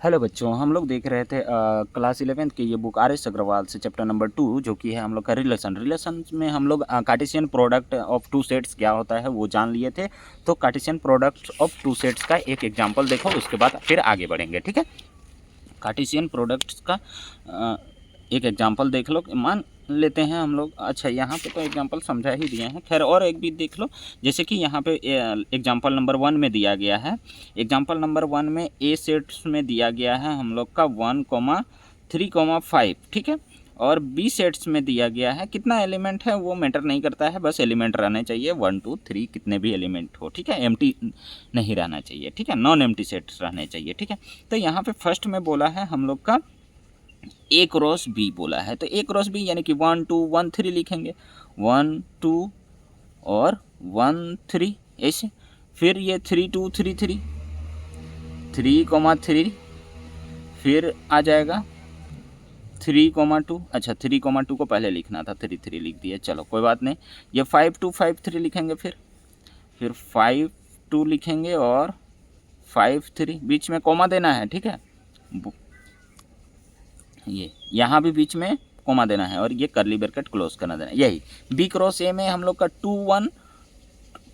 Hello बच्चों, हम लोग देख रहे थे क्लास 11th की ये बुक आर एस अग्रवाल से चैप्टर नंबर 2 जो कि है हम लोग का रिलेशन में हम लोग Cartesian product of two sets क्या होता है वो जान लिए थे। तो Cartesian product of two sets का एक एग्जांपल देखो, उसके बाद फिर आगे बढ़ेंगे। ठीक है, कार्टेशियन प्रोडक्ट्स का एक एग्जांपल देख लो, मान लेते हैं हम लोग। अच्छा, यहाँ पे तो एग्जांपल समझा ही दिए हैं, खैर और एक भी देख लो। जैसे कि यहाँ पे एग्जांपल नंबर 1 में दिया गया है, एग्जांपल नंबर 1 में ए सेट्स में दिया गया है हम लोग का 1,3,5, ठीक है। और बी सेट्स में दिया गया है, कितना एलिमेंट है वो मैटर नहीं करता है, बस एलिमेंट रहने चाहिए 1 2 3, कितने भी एलिमेंट हो, ठीक है। एम्प्टी नहीं रहना चाहिए, ठीक है, नॉन एम्प्टी सेट्स रहने चाहिए, ठीक है। तो यहाँ पे फर्स्ट में बोला है हम लोग का ए क्रॉस बी बोला है, तो ए क्रॉस बी यानी कि 1 2 1 3 लिखेंगे, 1 2 और 1 3 ऐसे। फिर ये 3 2 3 3 3,3, फिर आ जाएगा 3,2। अच्छा, 3,2 को पहले लिखना था, 3 3 लिख दिया, चलो कोई बात नहीं। ये 5 2 5 3 लिखेंगे, फिर 5 2 लिखेंगे और 5 3, बीच में कॉमा देना है, ठीक है। ये यहाँ भी बीच में कॉमा देना है और ये करली ब्रैकेट क्लोज करना देना है। यही बी क्रॉस ए में हम लोग का 2 1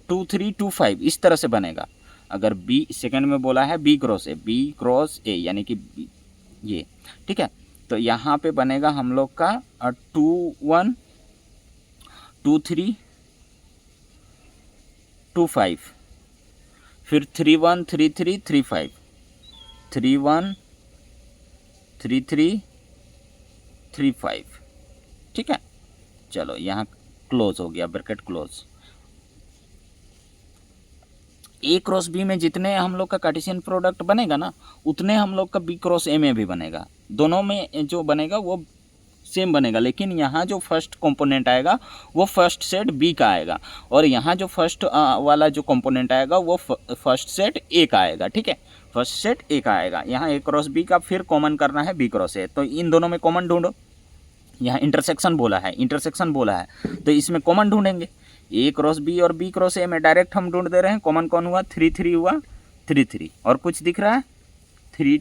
2 3 2 5 इस तरह से बनेगा। अगर बी सेकंड में बोला है बी क्रॉस ए यानी कि ये, ठीक है। तो यहाँ पे बनेगा हम लोग का 2 1 2 3 2 5, फिर 3 1 3 3 3 5, 3 1 3 3 3 5, ठीक है। चलो यहाँ क्लोज हो गया, ब्रैकेट क्लोज। ए क्रॉस बी में जितने हम लोग का कार्टेशियन प्रोडक्ट बनेगा ना, उतने हम लोग का बी क्रॉस ए में भी बनेगा। दोनों में जो बनेगा वो सेम बनेगा, लेकिन यहाँ जो फर्स्ट कंपोनेंट आएगा वो फर्स्ट सेट बी का आएगा, और यहाँ जो फर्स्ट वाला जो कंपोनेंट आएगा वो फर्स्ट सेट ए का आएगा, ठीक है। फर्स्ट सेट ए का आएगा। यहाँ ए क्रॉस बी का फिर कॉमन करना है बी क्रॉस ए, तो इन दोनों में कॉमन ढूंढो। यहाँ इंटरसेक्शन बोला है, तो इसमें कॉमन ढूंढेंगे। ए क्रॉस बी और बी क्रॉस ए में डायरेक्ट हम ढूंढ दे रहे हैं। कॉमन कौन हुआ? 3 3 हुआ, 3 3। और कुछ दिख रहा है? 3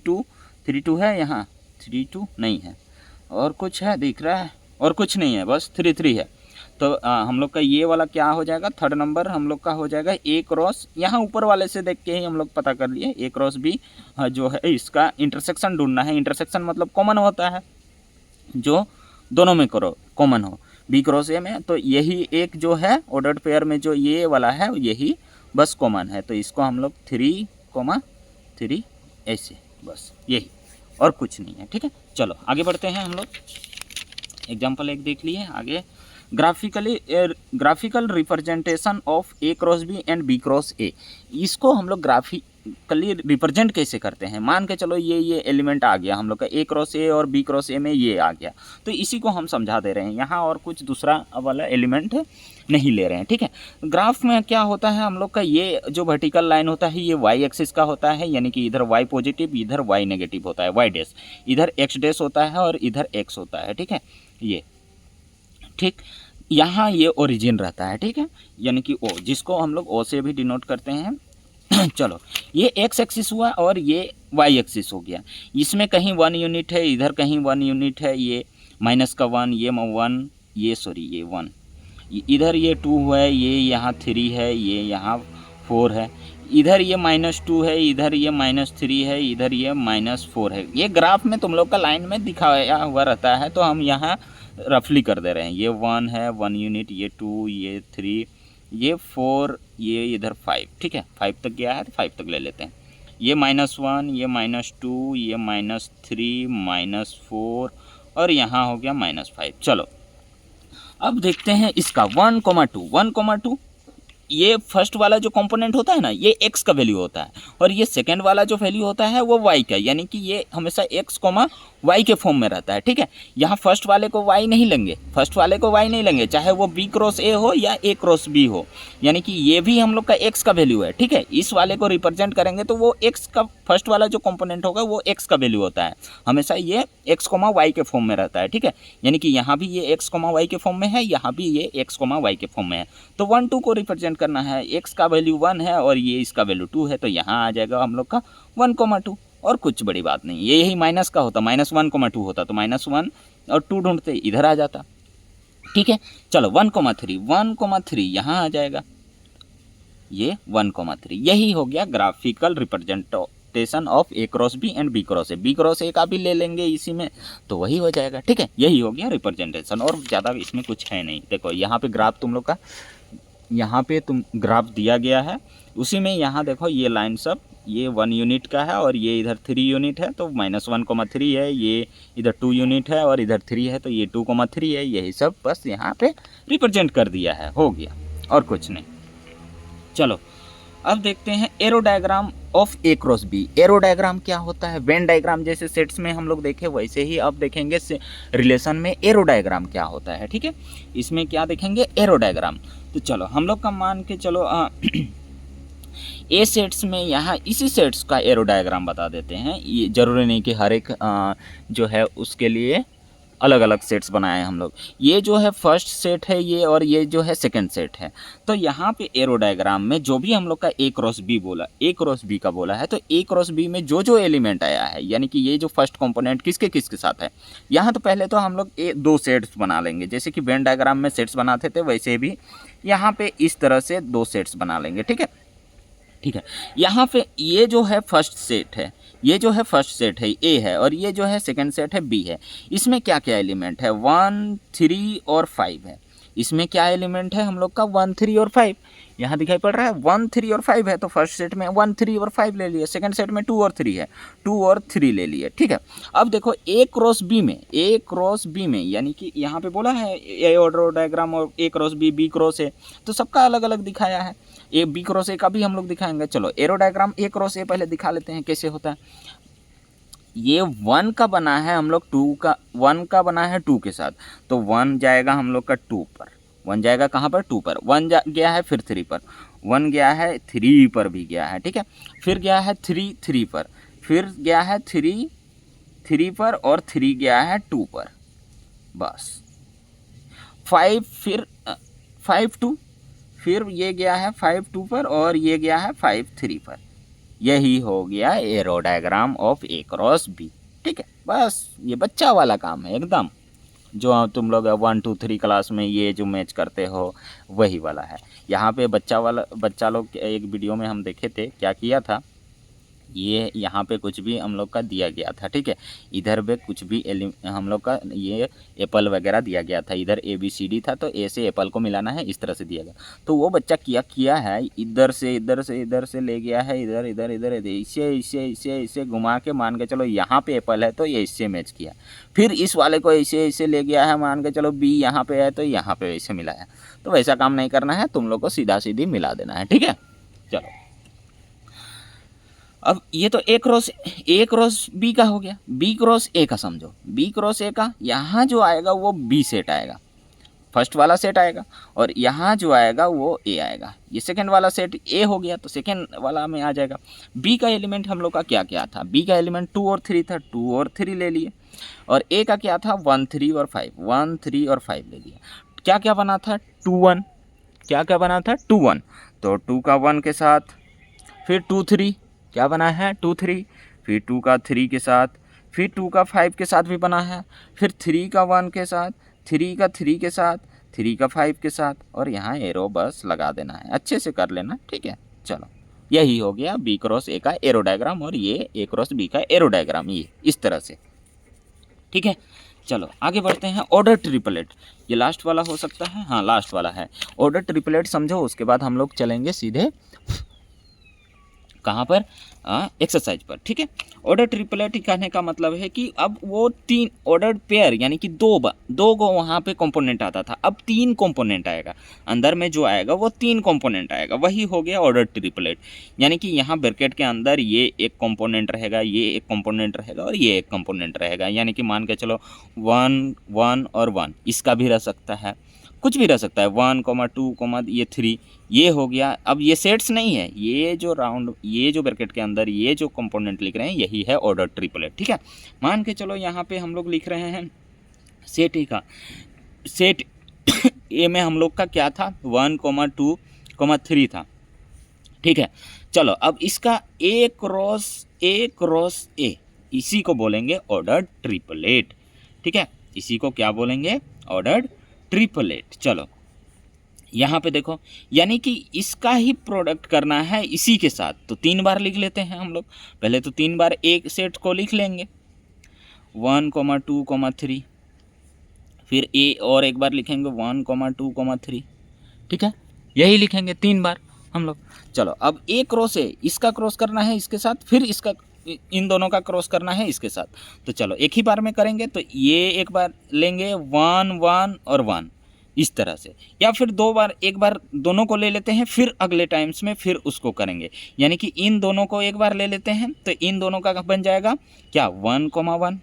2 है, यहाँ 3 2 नहीं है। और कुछ है दिख रहा है? और कुछ नहीं है, बस 3 3 है। तो हम लोग का ये वाला क्या हो जाएगा? थर्ड नंबर हम लोग का हो जाएगा ए क्रॉस, यहाँ ऊपर वाले से देख के ही हम लोग पता कर लिए, ए क्रॉस बी जो है इसका इंटरसेक्शन ढूंढना है। इंटरसेक्शन मतलब कॉमन होता है, जो दोनों में करो कॉमन हो, बी क्रॉस ए में। तो यही एक जो है ऑर्डर्ड पेयर में जो ये वाला है यही बस कॉमन है, तो इसको हम लोग 3,3 ऐसे, बस यही, और कुछ नहीं है, ठीक है। चलो आगे बढ़ते हैं हम लोग। एग्जाम्पल एक देख लिए, आगे graphical representation of A cross B and B cross A. इसको हम लोग ग्राफिकली रिप्रेजेंट कैसे करते हैं? मान के चलो ये एलिमेंट आ गया हम लोग का ए क्रॉस ए और बी क्रॉस ए में ये आ गया, तो इसी को हम समझा दे रहे हैं यहाँ, और कुछ दूसरा वाला एलिमेंट नहीं ले रहे हैं, ठीक है। ग्राफ में क्या होता है हम लोग का, ये जो वर्टिकल लाइन होता है ये वाई एक्सिस का होता है, यानी कि इधर वाई पॉजिटिव इधर वाई नेगेटिव होता है, वाई डैश, इधर एक्स डैश होता है और इधर एक्स होता है, ठीक है। ये ठीक, यहाँ ये ओरिजिन रहता है, ठीक है, यानी कि ओ, जिसको हम लोग ओ से भी डिनोट करते हैं। चलो, ये एक्स एक्सिस हुआ और ये वाई एक्सिस हो गया। इसमें कहीं 1 यूनिट है, इधर कहीं 1 यूनिट है, ये माइनस का 1, ये 1, ये 1, इधर ये 2 है, ये यहाँ 3 है, ये यहाँ 4 है, इधर ये -2 है, इधर ये -3 है, इधर ये -4 है। ये ग्राफ में तुम लोग का लाइन में दिखाया हुआ रहता है, तो हम यहाँ रफली कर दे रहे हैं। ये 1 है 1 यूनिट, ये 2, ये 3, ये 4, ये इधर 5, ठीक है। 5 तक गया है तो 5 तक ले लेते हैं। ये -1, ये -2, ये -3, -4 और यहाँ हो गया -5। चलो अब देखते हैं इसका 1,2 ये फर्स्ट वाला जो कंपोनेंट होता है ना, ये x का वैल्यू होता है, और ये सेकंड वाला जो वैल्यू होता है वो y का, यानी कि ये हमेशा x, y के फॉर्म में रहता है, ठीक है। यहाँ फर्स्ट वाले को y नहीं लेंगे, चाहे वो b क्रॉस a हो या a क्रॉस b हो, यानी कि ये भी हम लोग का x का वैल्यू है, ठीक है। इस वाले को रिप्रेजेंट करेंगे तो वो x का फर्स्ट वाला जो कंपोनेंट होगा वो x का वैल्यू होता है, हमेशा ये x, y के फॉर्म में रहता है, ठीक है। यानी कि यहाँ भी ये x, y के फॉर्म में है, यहाँ भी ये x, y के फॉर्म में है। तो 1 2 को रिप्रेजेंट करना है, x का वैल्यू 1 है और ये इसका वैल्यू 2 है, तो यहाँ आ जाएगा हम लोग का 1,2। और कुछ बड़ी बात नहीं। ये यही माइनस का होता, -1, 2 होता तो -1 और 2 ढूंढते इधर आ जाता। ठीक है, चलो 1,3 यहाँ आ जाएगा, ये 1,3 यही हो गया graphical representation of A cross B and B cross A. B cross A का भी ले लेंगे इसी में तो वही हो जाएगा। ठीक है, यही हो गया रिप्रेजेंटेशन, और ज़्यादा इसमें कुछ है नहीं। देखो यहाँ पे ग्राफ तुम लोग का, यहाँ पे तुम ग्राफ दिया गया है, उसी में यहाँ देखो ये लाइन सब, ये 1 यूनिट का है और ये इधर 3 यूनिट है, तो -1,3 है, ये इधर 2 यूनिट है और इधर 3 है, तो ये 2,3 है। यही सब बस यहाँ पे रिप्रेजेंट कर दिया है, हो गया और कुछ नहीं। चलो अब देखते हैं arrow diagram of A cross B. Arrow diagram क्या होता है? वेन डायग्राम जैसे सेट्स में हम लोग देखे वैसे ही अब देखेंगे रिलेशन में एरो डायग्राम क्या होता है। ठीक है, इसमें क्या देखेंगे? Arrow diagram. तो चलो हम लोग का मान के चलो ए सेट्स में यहाँ इसी सेट्स का एरो डायग्राम बता देते हैं। ये जरूरी नहीं कि हर एक जो है उसके लिए अलग अलग सेट्स बनाए हैं हम लोग। ये जो है फर्स्ट सेट है ये, और ये जो है सेकंड सेट है। तो यहाँ पे एरो डायग्राम में जो भी हम लोग का ए क्रॉस बी बोला, ए क्रॉस बी का बोला है, तो ए क्रॉस बी में जो जो एलिमेंट आया है, यानी कि ये जो फर्स्ट कंपोनेंट किसके किसके साथ है, यहाँ तो पहले तो हम लोग दो सेट्स बना लेंगे। जैसे कि वेन डायग्राम में सेट्स बनाते थे वैसे भी यहाँ पे इस तरह से दो सेट्स बना लेंगे। ठीक है, ठीक है। यहाँ पे ये जो है फर्स्ट सेट है, ये जो है फर्स्ट सेट है ए है, और ये जो है सेकंड सेट है बी है। इसमें क्या क्या एलिमेंट है? 1, 3 और 5 है। इसमें क्या एलिमेंट है हम लोग का? 1, 3 और 5 यहाँ दिखाई पड़ रहा है। 1, 3 और 5 है, तो फर्स्ट सेट में 1, 3 और 5 ले लिए। सेकंड सेट में 2 और 3 है, 2 और 3 ले लिए। ठीक है, अब देखो ए क्रॉस बी में, ए क्रॉस बी में यानी कि यहाँ पे बोला है ए ऑर्डर डायग्राम और A cross B, B cross A, तो सबका अलग अलग दिखाया है। ए बी क्रॉस ए का भी हम लोग दिखाएंगे। चलो एरो डायग्राम ए क्रॉस ए पहले दिखा लेते हैं कैसे होता है। ये 1 का बना है हम लोग 2 का, 1 का बना है 2 के साथ, तो 1 जाएगा हम लोग का 2 पर, 1 जाएगा कहाँ पर? 2 पर। 1 गया है फिर 3 पर, 1 गया है 3 पर भी गया है। ठीक है, फिर गया है 3 3 पर, फिर गया है 3 3 पर, और 3 गया है 2 पर, बस 5, फिर 5 2, फिर ये गया है 5 2 पर, और ये गया है 5 3 पर। यही हो गया arrow diagram of A cross B. ठीक है, बस ये बच्चा वाला काम है एकदम, जो तुम लोग 1 2 3 क्लास में ये जो मैच करते हो वही वाला है। यहाँ पे बच्चा लोग एक वीडियो में हम देखे थे क्या किया था, ये यहाँ पे कुछ भी हम लोग का दिया गया था। ठीक है, इधर पे कुछ भी हम लोग का ये एप्पल वगैरह दिया गया था, इधर ABCD था, तो ए से एप्पल को मिलाना है, इस तरह से दिया गया। तो वो बच्चा किया है, इधर से ले गया है, इधर इधर इधर इसे घुमा के, मान के चलो यहाँ पे एप्पल है तो ये इससे मैच किया, फिर इस वाले को ऐसे ले गया है, मान के चलो बी यहाँ पे है तो यहाँ पे ऐसे मिलाया। तो वैसा काम नहीं करना है, तुम लोग को सीधा सीधी मिला देना है। ठीक है, चलो अब ये तो ए क्रॉस बी का हो गया। बी क्रॉस ए का समझो, बी क्रॉस ए का यहाँ जो आएगा वो बी सेट आएगा, फर्स्ट वाला सेट आएगा, और यहाँ जो आएगा वो ए आएगा। ये सेकंड वाला सेट ए हो गया, तो सेकंड वाला में आ जाएगा। बी का एलिमेंट हम लोग का क्या क्या था? बी का एलिमेंट 2 और 3 था, 2 और 3 ले लिए। और ए का क्या था? 1 3 और 5, 1 3 और 5 ले लिया। क्या क्या बना था? 2 1, क्या क्या बना था? 2 1, तो 2 का 1 के साथ, फिर 2 3, क्या बना है? 2 3, फिर 2 का 3 के साथ, फिर 2 का 5 के साथ भी बना है, फिर 3 का 1 के साथ, 3 का 3 के साथ, 3 का 5 के साथ, और यहाँ एरो बस लगा देना है, अच्छे से कर लेना। ठीक है, चलो यही हो गया बी क्रॉस ए का एरो डायग्राम, और ये ए क्रॉस बी का एरो डायग्राम, ये इस तरह से। ठीक है, चलो आगे बढ़ते हैं। ऑर्डर ट्रिपलेट, ये लास्ट वाला हो सकता है, हाँ लास्ट वाला है। ऑर्डर ट्रिपलेट समझो, उसके बाद हम लोग चलेंगे सीधे कहाँ पर? एक्सरसाइज पर। ठीक है, ऑर्डर ट्रिपलेट कहने का मतलब है कि अब वो 3 ऑर्डर पेयर, यानी कि दो को वहाँ पे कंपोनेंट आता था, अब 3 कंपोनेंट आएगा, अंदर में जो आएगा वो 3 कंपोनेंट आएगा, वही हो गया ऑर्डर ट्रिपलेट। यानी कि यहाँ ब्रैकेट के अंदर ये एक कंपोनेंट रहेगा, ये एक कंपोनेंट रहेगा, और ये एक कंपोनेंट रहेगा। यानी कि मान के चलो 1 1 और 1, इसका भी रह सकता है, कुछ भी रह सकता है, 1 2 ये 3, ये हो गया। अब ये सेट्स नहीं है, ये जो राउंड, ये जो ब्रैकेट के अंदर ये जो कंपोनेंट लिख रहे हैं यही है ऑर्डर ट्रिपलेट। ठीक है, मान के चलो यहाँ पे हम लोग लिख रहे हैं सेट ए का, सेट ए में हम लोग का क्या था? 1 2 3 था। ठीक है, चलो अब इसका ए क्रॉस ए क्रॉस ए, इसी को बोलेंगे ऑर्डर्ड ट्रिपलेट। ठीक है, इसी को क्या बोलेंगे? Ordered triplet. चलो यहाँ पे देखो, यानी कि इसका ही प्रोडक्ट करना है इसी के साथ, तो 3 बार लिख लेते हैं हम लोग। पहले तो 3 बार एक सेट को लिख लेंगे, 1, 2, 3, फिर ए और एक बार लिखेंगे 1, 2, 3। ठीक है, यही लिखेंगे 3 बार हम लोग। चलो अब ए क्रॉस ए, इसका क्रॉस करना है इसके साथ, फिर इसका, इन दोनों का क्रॉस करना है इसके साथ। तो चलो एक ही बार में करेंगे, तो ये एक बार लेंगे 1, 1 और 1 इस तरह से, या फिर 2 बार, एक बार दोनों को ले लेते हैं, फिर अगले टाइम्स में फिर उसको करेंगे। यानी कि इन दोनों को एक बार ले लेते हैं, तो इन दोनों का बन जाएगा क्या? 1, 1,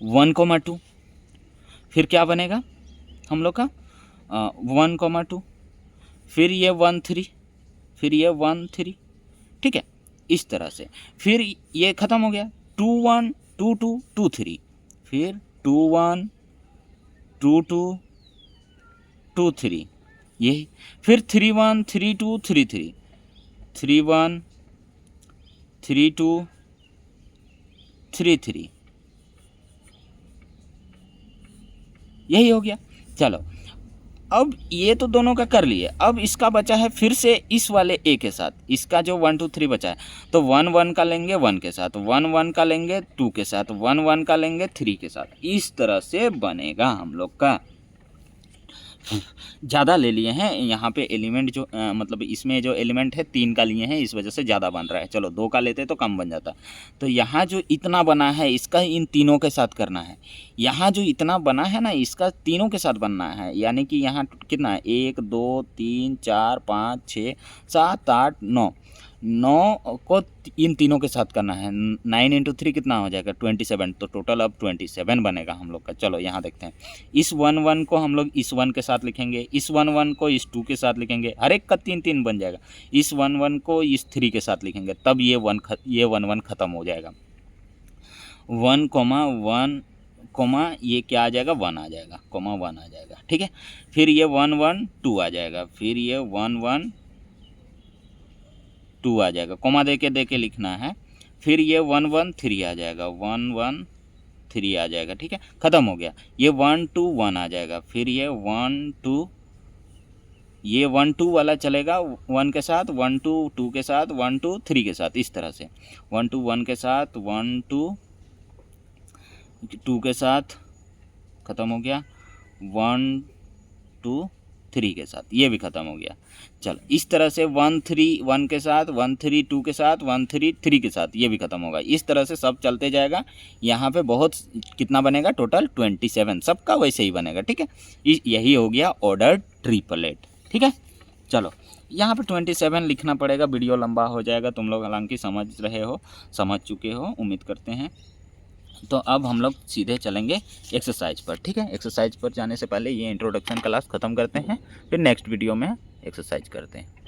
1, 2। फिर क्या बनेगा हम लोग का? 1, 2, फिर ये 1, 3, फिर ये 1, 3। ठीक है, इस तरह से। फिर ये ख़त्म हो गया, 2, 1, 2, 2, 2, 3, फिर 2, 1, 2, 2, 2, 3, यही। फिर 3, 1, 3, 2, 3, 3, 3, 1, 3, 2, 3, 3, यही हो गया। चलो अब ये तो दोनों का कर लिए, अब इसका बचा है फिर से इस वाले ए के साथ, इसका जो 1, 2, 3 बचा है, तो 1, 1 का लेंगे 1 के साथ, 1, 1 का लेंगे 2 के साथ, 1, 1 का लेंगे 3 के साथ। इस तरह से बनेगा हम लोग का। ज़्यादा ले लिए हैं यहाँ पे एलिमेंट, जो मतलब इसमें जो एलिमेंट है 3 का लिए हैं, इस वजह से ज़्यादा बन रहा है। चलो 2 का लेते तो कम बन जाता। तो यहाँ जो इतना बना है इसका इन तीनों के साथ करना है। यहाँ जो इतना बना है ना, इसका तीनों के साथ बनना है। यानी कि यहाँ कितना है? 1, 2, 3, 4, 5, 6, 7, 8, 9, 9 को इन तीनों के साथ करना है। 9 × 3 कितना हो जाएगा? 27। तो टोटल अब 27 बनेगा हम लोग का। चलो यहाँ देखते हैं, इस 1, 1 को हम लोग इस 1 के साथ लिखेंगे, इस 1, 1 को इस 2 के साथ लिखेंगे, हर एक का 3, 3 बन जाएगा। इस 1, 1 को इस 3 के साथ लिखेंगे, तब ये 1 1 ख़त्म हो जाएगा। 1, 1, ये क्या आ जाएगा? 1 आ जाएगा, 1 आ जाएगा। ठीक है, फिर ये 1, 1, 2 आ जाएगा, फिर ये 1, 1, 2 आ जाएगा, कोमा दे के लिखना है। फिर ये 1, 1, 3 आ जाएगा, 1, 1, 3 आ जाएगा। ठीक है, ख़त्म हो गया। ये 1, 2, 1 आ जाएगा, फिर ये 1, 2, ये 1, 2 वाला चलेगा 1 के साथ, 1, 2, 2 के साथ, 1, 2, 3 के साथ, इस तरह से 1, 2, 1 के साथ, 1, 2, 2 के साथ, ख़त्म हो गया। 1, 2, 3 के साथ, ये भी ख़त्म हो गया। चलो इस तरह से 1, 3, 1 के साथ, 1, 3, 2 के साथ, 1, 3, 3 के साथ, ये भी ख़त्म होगा। इस तरह से सब चलते जाएगा। यहाँ पे बहुत कितना बनेगा? टोटल 27, सबका वैसे ही बनेगा। ठीक है, यही हो गया ऑर्डर्ड ट्रिपलेट। ठीक है, चलो यहाँ पे 27 लिखना पड़ेगा, वीडियो लंबा हो जाएगा। तुम लोग हालांकि समझ चुके हो, उम्मीद करते हैं। तो अब हम लोग सीधे चलेंगे एक्सरसाइज पर। ठीक है, एक्सरसाइज पर जाने से पहले ये इंट्रोडक्शन क्लास ख़त्म करते हैं, फिर नेक्स्ट वीडियो में एक्सरसाइज करते हैं।